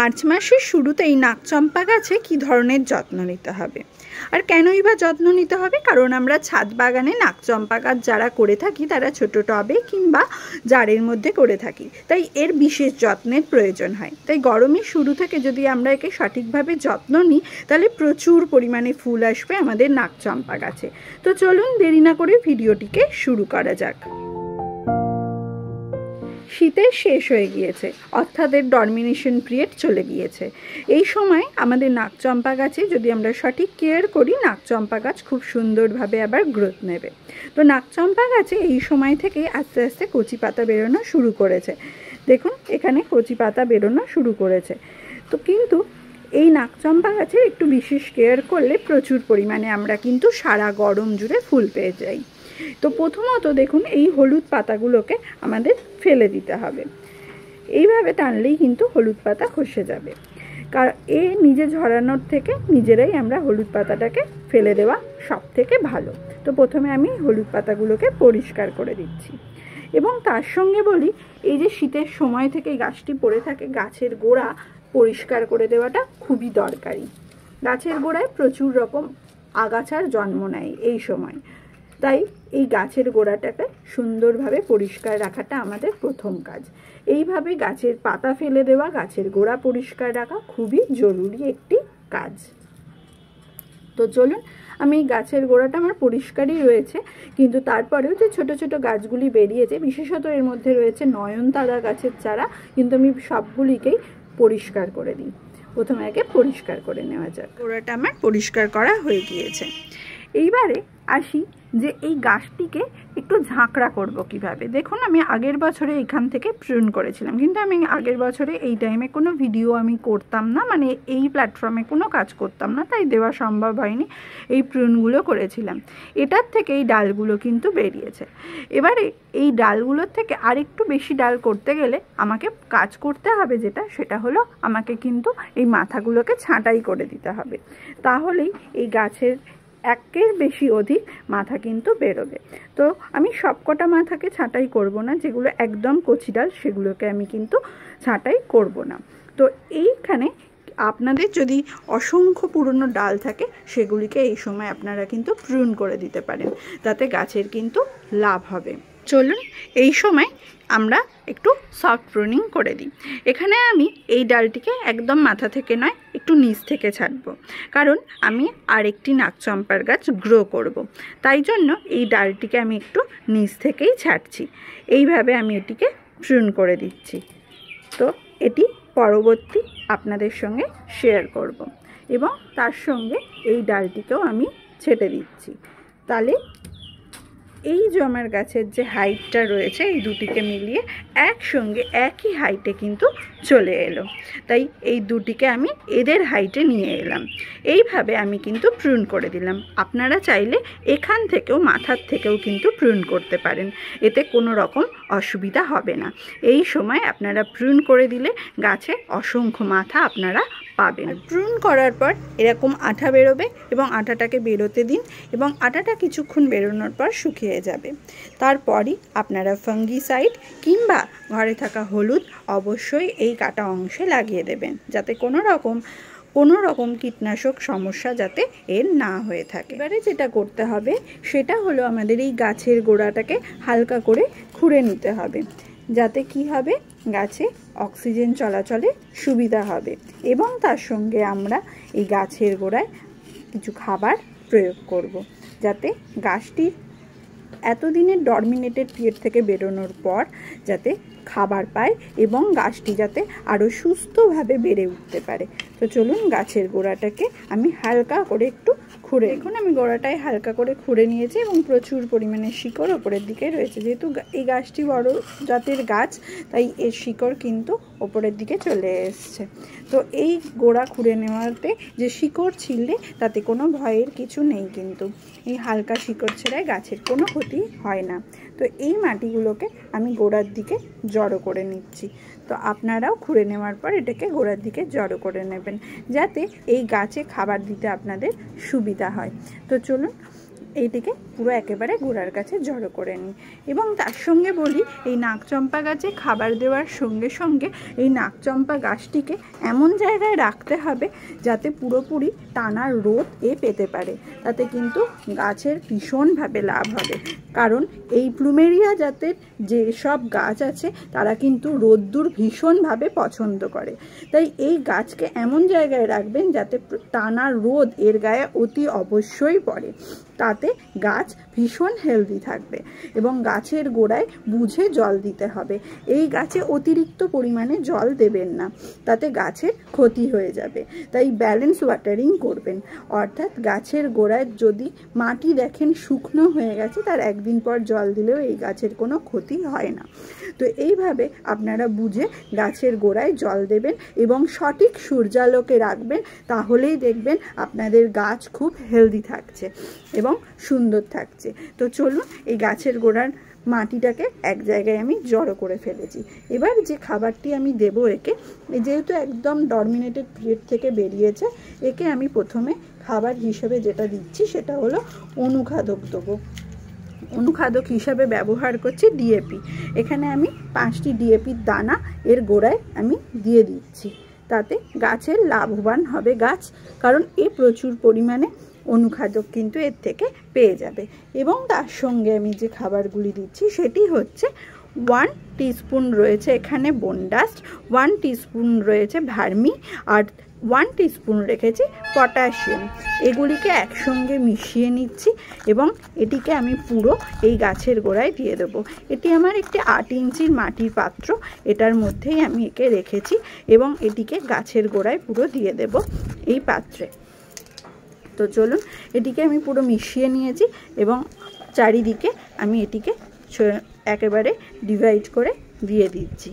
March মাসের শুরুতেই নাকচম্পা গাছে কী ধরনের যত্ন নিতে হবে আর কেনই বা যত্ন নিতে হবে? কারণ আমরা ছাদ বাগানে নাকচম্পা গাছ যারা করে থাকি তারা ছোট টবে কিংবা জারের মধ্যে করে থাকি, তাই এর বিশেষ যত্নের প্রয়োজন হয়। তাই গরমের শুরু থেকে যদি আমরা একে সঠিকভাবে যত্ন নিই তাহলে প্রচুর পরিমাণে ফুল আসবে আমাদের নাকচম্পা গাছে। তো চলুন দেরি না করে ভিডিওটিকে শুরু করা যাক। শীতের শেষ হয়ে গিয়েছে, অর্থাৎ এর ডরমিনেশন পিরিয়ড চলে গিয়েছে। এই সময় আমাদের নাকচম্পা গাছে যদি আমরা সঠিক কেয়ার করি, নাকচম্পা গাছ খুব সুন্দরভাবে আবার গ্রোথ নেবে। তো নাকচম্পা গাছে এই সময় থেকে আস্তে আস্তে কচি পাতা বেরোনো শুরু করেছে। দেখুন এখানে কচি পাতা বেরোনো শুরু করেছে। তো কিন্তু এই নাকচম্পা গাছের একটু বিশেষ কেয়ার করলে প্রচুর পরিমাণে আমরা কিন্তু সারা গরম জুড়ে ফুল পেয়ে যাই। তো প্রথমত দেখুন এই হলুদ পাতাগুলোকে আমাদের ফেলে দিতে হবে। এইভাবে টানলেই কিন্তু হলুদ পাতা খসে যাবে। কারণ নিজে ঝরানোর থেকে নিজেরাই আমরা হলুদ পাতাটাকে ফেলে দেওয়া সব থেকে ভালো। তো প্রথমে আমি হলুদ পাতাগুলোকে পরিষ্কার করে দিচ্ছি এবং তার সঙ্গে বলি, এই যে শীতের সময় থেকে গাছটি পড়ে থাকে, গাছের গোড়া পরিষ্কার করে দেওয়াটা খুবই দরকারি। গাছের গোড়ায় প্রচুর রকম আগাছার জন্ম নেয় এই সময়, তাই এই গাছের গোড়াটাকে সুন্দরভাবে পরিষ্কার রাখাটা আমাদের প্রথম কাজ। এইভাবে গাছের পাতা ফেলে দেওয়া, গাছের গোড়া পরিষ্কার রাখা খুবই জরুরি একটি কাজ। তো চলুন, আমি গাছের গোড়াটা আমার পরিষ্কারই রয়েছে, কিন্তু তারপরেও যে ছোট ছোট গাছগুলি বেরিয়েছে, বিশেষত এর মধ্যে রয়েছে নয়নতারা গাছের চারা, কিন্তু আমি সবগুলিকেই পরিষ্কার করে দিই। প্রথমে আগে পরিষ্কার করে নেওয়া যাক। গোড়াটা আমার পরিষ্কার করা হয়ে গিয়েছে। এইবারে আসি যে এই গাছটিকে একটু ঝাঁকড়া করব কিভাবে। দেখুন আমি আগের বছরে এখান থেকে প্রুন করেছিলাম, কিন্তু আমি আগের বছরে এই টাইমে কোনো ভিডিও আমি করতাম না, মানে এই প্ল্যাটফর্মে কোনো কাজ করতাম না, তাই দেওয়া সম্ভব হয়নি। এই প্রুনগুলো করেছিলাম, এটার থেকে এই ডালগুলো কিন্তু বেরিয়েছে। এবারে এই ডালগুলোর থেকে আরেকটু বেশি ডাল করতে গেলে আমাকে কাজ করতে হবে, সেটা হলো আমাকে কিন্তু এই মাথাগুলোকে ছাঁটাই করে দিতে হবে। তাহলেই এই গাছের একের বেশি অধিক মাথা কিন্তু বেরোবে। তো আমি সবকটা মাথাকে ছাঁটাই করব না, যেগুলো একদম কচি ডাল সেগুলোকে আমি কিন্তু ছাঁটাই করব না। তো এইখানে আপনাদের যদি অসংখ্য পুরনো ডাল থাকে সেগুলিকে এই সময় আপনারা কিন্তু প্রুন করে দিতে পারেন, তাতে গাছের কিন্তু লাভ হবে। চলুন এই সময় আমরা একটু সফট প্রুনিং করে দিই। এখানে আমি এই ডালটিকে একদম মাথা থেকে নয়, একটু নিচ থেকে ছাড়বো, কারণ আমি আরেকটি নাকচম্পার গাছ গ্রো করব। তাই জন্য এই ডালটিকে আমি একটু নিচ থেকেই ছাড়ছি। এইভাবে আমি এটিকে প্রুন করে দিচ্ছি। তো এটি পরবর্তী আপনাদের সঙ্গে শেয়ার করব এবং তার সঙ্গে এই ডালটিকেও আমি ছেটে দিচ্ছি। তাহলে এই যে আমার গাছের যে হাইটটা রয়েছে, এই দুটিকে মিলিয়ে একসঙ্গে একই হাইটে কিন্তু চলে এলো। তাই এই দুটিকে আমি এদের হাইটে নিয়ে এলাম। এইভাবে আমি কিন্তু প্রুন করে দিলাম। আপনারা চাইলে এখান থেকেও মাথার থেকেও কিন্তু প্রুন করতে পারেন, এতে কোনো রকম অসুবিধা হবে না। এই সময় আপনারা প্রুন করে দিলে গাছে অসংখ্য মাথা আপনারা পাবেন। প্রুন করার পর এরকম আঠা বেরোবে এবং আঠাটাকে বেরোতে দিন এবং আঠাটা কিছুক্ষণ বেরোনোর পর শুকিয়ে যাবে। তারপরই আপনারা ফাঙ্গিসাইড কিংবা ঘরে থাকা হলুদ অবশ্যই এই কাটা অংশে লাগিয়ে দেবেন, যাতে কোনো রকম কীটনাশক সমস্যা যাতে এর না হয়ে থাকে। এবারে যেটা করতে হবে সেটা হলো আমাদের এই গাছের গোড়াটাকে হালকা করে খুঁড়ে নিতে হবে, যাতে কি হবে, গাছে অক্সিজেন চলাচলে সুবিধা হবে এবং তার সঙ্গে আমরা এই গাছের গোড়ায় কিছু খাবার প্রয়োগ করব, যাতে গাছটির এতদিনের ডরমিনেটেড পিরিয়ড থেকে বেরোনোর পর যাতে খাবার পায় এবং গাছটি যাতে আরও সুস্থভাবে বেড়ে উঠতে পারে। তো চলুন গাছের গোড়াটাকে আমি হালকা করে একটু খুঁড়ে, এখন আমি গোড়াটায় হালকা করে খুঁড়ে নিয়েছি এবং প্রচুর পরিমাণে শিকড় ওপরের দিকে রয়েছে। যেহেতু এই গাছটি বড় জাতের গাছ, তাই এর শিকড় কিন্তু ওপরের দিকে চলে এসছে। তো এই গোড়া খুঁড়ে নেওয়াতে যে শিকড় ছিঁড়লে তাতে কোনো ভয়ের কিছু নেই, কিন্তু এই হালকা শিকড় ছেড়ায় গাছের কোনো ক্ষতি হয় না। তো এই মাটিগুলোকে আমি গোড়ার দিকে জড়ো করে নিচ্ছি। তো আপনারাও খুঁড়ে নেওয়ার পর এটাকে গোড়ার দিকে জড়ো করে নেবেন, যাতে এই গাছে খাবার দিতে আপনাদের সুবিধা হয়। তো চলুন এইটিকে পুরো একেবারে গোড়ার কাছে জড়ো করে নিই। এবং তার সঙ্গে বলি, এই নাকচম্পা গাছে খাবার দেওয়ার সঙ্গে সঙ্গে এই নাকচম্পা গাছটিকে এমন জায়গায় রাখতে হবে যাতে পুরোপুরি টানা রোদ পেতে পারে। তাতে কিন্তু গাছের ভীষণভাবে লাভ হবে, কারণ এই প্লুমেরিয়া জাতের যেসব গাছ আছে তারা কিন্তু রোদ্দুর ভীষণভাবে পছন্দ করে। তাই এই গাছকে এমন জায়গায় রাখবেন যাতে টানা রোদ এর গায়ে অতি অবশ্যই পড়ে। তাতে গাছ ভীষণ হেলদি থাকবে। এবং গাছের গোড়ায় বুঝে জল দিতে হবে। এই গাছে অতিরিক্ত পরিমাণে জল দেবেন না, তাতে গাছের ক্ষতি হয়ে যাবে। তাই ব্যালেন্স ওয়াটারিং করবেন, অর্থাৎ গাছের গোড়ায় যদি মাটি দেখেন শুকনো হয়ে গেছে, তার একদিন পর জল দিলেও এই গাছের কোনো ক্ষতি হয় না। তো এইভাবে আপনারা বুঝে গাছের গোড়ায় জল দেবেন এবং সঠিক সূর্যালোকে রাখবেন, তাহলেই দেখবেন আপনাদের গাছ খুব হেলদি থাকছে এবং সুন্দর থাকছে। তো চলুন, এই গাছের গোড়ার মাটিটাকে এক জায়গায় আমি জড়ো করে ফেলেছি। এবার যে খাবারটি আমি দেবো একে, যেহেতু একদম ডরমিনেটেড পিরিয়ড থেকে বেরিয়েছে, একে আমি প্রথমে খাবার হিসেবে যেটা দিচ্ছি সেটা হলো অনুখাদক দেবো। অনুখাদক হিসাবে ব্যবহার করছি ডিএপি। এখানে আমি 5টি ডিএপির দানা এর গোড়ায় আমি দিয়ে দিচ্ছি। তাতে গাছের লাভবান হবে গাছ, কারণ প্রচুর পরিমাণে অনুখাদক কিন্তু এর থেকে পেয়ে যাবে। এবং তার সঙ্গে আমি যে খাবারগুলি দিচ্ছি সেটি হচ্ছে 1 টিস্পুন রয়েছে এখানে বোনডাস্ট, 1 টিস্পুন রয়েছে ভার্মি, আর 1 টিস্পুন রেখেছি পটাশিয়াম। এগুলিকে একসঙ্গে মিশিয়ে নিচ্ছি এবং এটিকে আমি পুরো এই গাছের গোড়ায় দিয়ে দেবো। এটি আমার একটি 8 ইঞ্চির মাটির পাত্র, এটার মধ্যেই আমি একে রেখেছি এবং এটিকে গাছের গোড়ায় পুরো দিয়ে দেব এই পাত্রে। তো চলুন, এটিকে আমি পুরো মিশিয়ে নিয়েছি এবং চারিদিকে আমি এটিকে একেবারে ডিভাইড করে দিয়ে দিচ্ছি।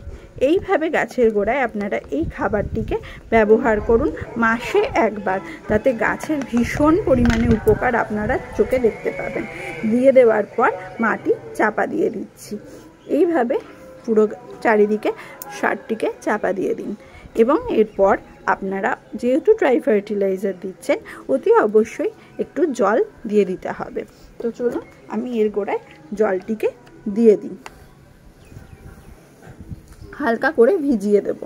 এইভাবে গাছের গোড়ায় আপনারা এই খাবারটিকে ব্যবহার করুন মাসে একবার, তাতে গাছের ভীষণ পরিমাণে উপকার আপনারা চোখে দেখতে পাবেন। দিয়ে দেওয়ার পর মাটি চাপা দিয়ে দিচ্ছি। এইভাবে পুরো চারিদিকে সারটিকে চাপা দিয়ে দিন এবং এরপর আপনারা যেহেতু ট্রাই ফার্টিলাইজার দিচ্ছেন, অতি অবশ্যই একটু জল দিয়ে দিতে হবে। তো চলুন, আমি এর গোড়ায় জলটিকে দিয়ে দিই, হালকা করে ভিজিয়ে দেব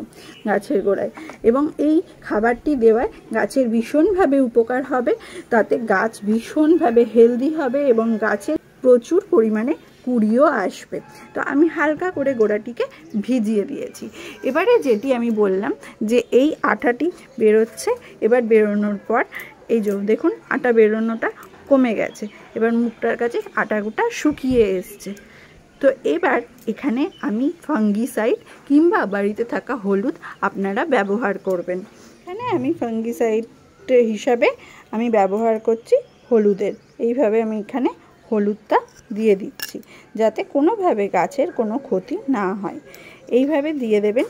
গাছের গোড়ায়। এবং এই খাবারটি দেওয়ায় গাছের ভীষণভাবে উপকার হবে, তাতে গাছ ভীষণভাবে হেলদি হবে এবং গাছের প্রচুর পরিমাণে কুড়িও আসবে। তো আমি হালকা করে গোড়াটিকে ভিজিয়ে দিয়েছি। এবারে যেটি আমি বললাম যে এই আটাটি বেরোচ্ছে, এবার বেরোনোর পর এই যে দেখুন আটা বেরোনোটা কমে গেছে, এবার মুখটার কাছে আটাগুটা শুকিয়ে এসছে। তো এবার এখানে আমি ফাঙ্গিসাইড কিংবা বাড়িতে থাকা হলুদ আপনারা ব্যবহার করবেন। এখানে আমি ফাঙ্গিসাইড হিসাবে আমি ব্যবহার করছি হলুদের। এইভাবে আমি এখানে হলুদটা দিয়ে দিচ্ছি যাতে কোনোভাবে গাছের কোনো ক্ষতি না হয়। এইভাবে দিয়ে দেবেন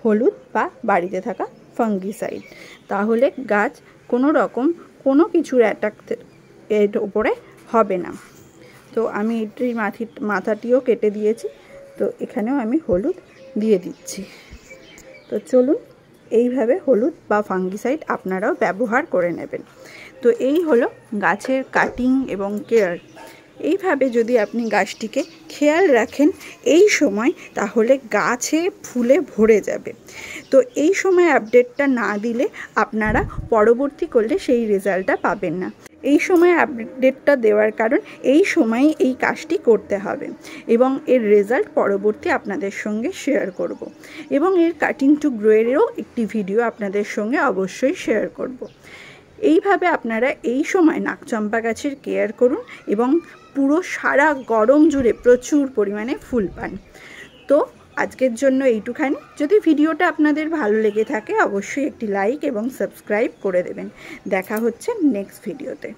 হলুদ বা বাড়িতে থাকা ফাঙ্গিসাইড, তাহলে গাছ কোনো রকম কোনো কিছুর অ্যাটাক এর ওপরে হবে না। তো আমি এটির মাথাটিও কেটে দিয়েছি, তো এখানেও আমি হলুদ দিয়ে দিচ্ছি। তো চলুন, এইভাবে হলুদ বা ফাঙ্গিসাইড আপনারাও ব্যবহার করে নেবেন। তো এই হলো গাছের কাটিং এবং কেয়ার। এইভাবে যদি আপনি গাছটিকে খেয়াল রাখেন এই সময়, তাহলে গাছে ফুলে ভরে যাবে। তো এই সময় আপডেটটা না দিলে আপনারা পরবর্তী করলে সেই রেজাল্টটা পাবেন না। এই সময় আপডেটটা দেওয়ার কারণ এই সময় এই কাজটি করতে হবে এবং এর রেজাল্ট পরবর্তী আপনাদের সঙ্গে শেয়ার করব এবং এর কাটিং টু গ্রোয়েরও একটি ভিডিও আপনাদের সঙ্গে অবশ্যই শেয়ার করব। এইভাবে আপনারা এই সময় নাকচম্পা গাছের কেয়ার করুন এবং পুরো সারা গরম জুড়ে প্রচুর পরিমাণে ফুল পান। তো আজকের জন্য এইটুখানি। যদি ভিডিওটা আপনাদের ভালো লেগে থাকে অবশ্যই একটি লাইক এবং সাবস্ক্রাইব করে দেবেন। দেখা হচ্ছে নেক্সট ভিডিওতে।